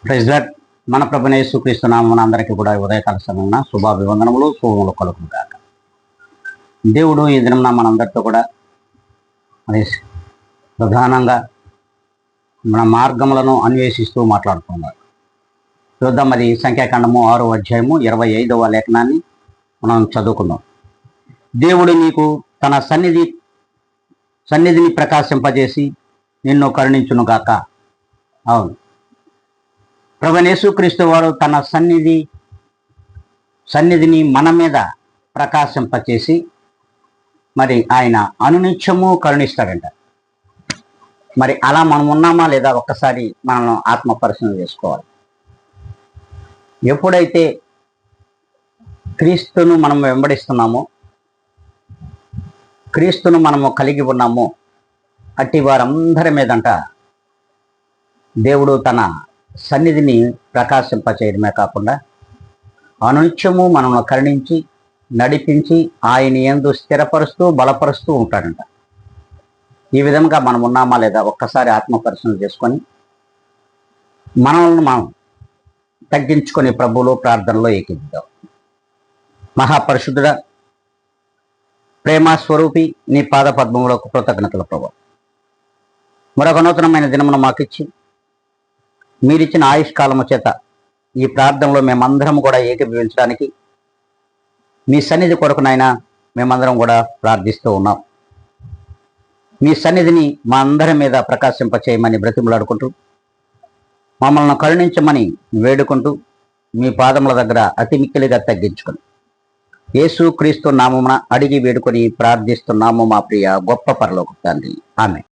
Praise lord. మన ప్రభువైన యేసుక్రీస్తు నామమున అందరికీ కూడా ఉదయకాల సమయమున శుభాభివందనములు శుభములు కలుగును గాక. దేవుడు ఈ దినమున మనందరితో కూడా మరి ప్రధానంగా మన మార్గములను అన్వేషిస్తూ మాట్లాడుతున్నారు. చూద్దాం, మరి సంఖ్యాకాండము 6వ అధ్యాయము 25వ లేఖనాన్ని మనం చదువుకుందాం. దేవుడు నీకు తన సన్నిధిని ప్రకాశింపజేసి నిన్ను కరుణించును గాక. అవును, ప్రభువైన యేసుక్రీస్తు వారు తన సన్నిధిని మన మీద ప్రకాశింపచేసి మరి ఆయన అనునిత్యము కరుణిస్తాడంట. మరి అలా మనం ఉన్నామా లేదా ఒక్కసారి మనం ఆత్మ పరిశీలన చేసుకోవాలి. ఎప్పుడైతే క్రీస్తును మనం వెంబడిస్తున్నామో, క్రీస్తును మనము కలిగి ఉన్నామో, అట్టి వారందరి మీదంట దేవుడు తన సన్నిధిని ప్రకాశింపచేయడమే కాకుండా అనునిత్యము మనల్ని కరుణించి నడిపించి ఆయన యందు స్థిరపరుస్తూ బలపరుస్తూ ఉంటాడంట. ఈ విధంగా మనం ఉన్నామా లేదా ఒక్కసారి ఆత్మ పరిశీలన చేసుకొని మనల్ని మనం తగ్గించుకొని ప్రభువులో ప్రార్థనలో ఏకీద్దాం. మహాపరిశుద్ధుడా, ప్రేమ స్వరూపి, నీ పాద పద్మములకు కృతజ్ఞతలు ప్రభు. మరొక నూతనమైన దినమును మాకిచ్చి మీరిచ్చిన ఆయుష్కాలము చేత ఈ ప్రార్థనలో మేమందరం కూడా ఏకీభవించడానికి మీ సన్నిధి కొరకునైనా మేమందరం కూడా ప్రార్థిస్తూ ఉన్నాం. మీ సన్నిధిని మా అందరి మీద ప్రకాశింపచేయమని బ్రతిమలాడుకుంటూ మమ్మల్ని కరుణించమని వేడుకుంటూ మీ పాదముల దగ్గర అతి మిక్కిలిగా తగ్గించుకొని యేసు క్రీస్తు నామమున అడిగి వేడుకొని ప్రార్థిస్తున్నాము మా ప్రియ గొప్ప పరలోక తండ్రి. ఆమేన్.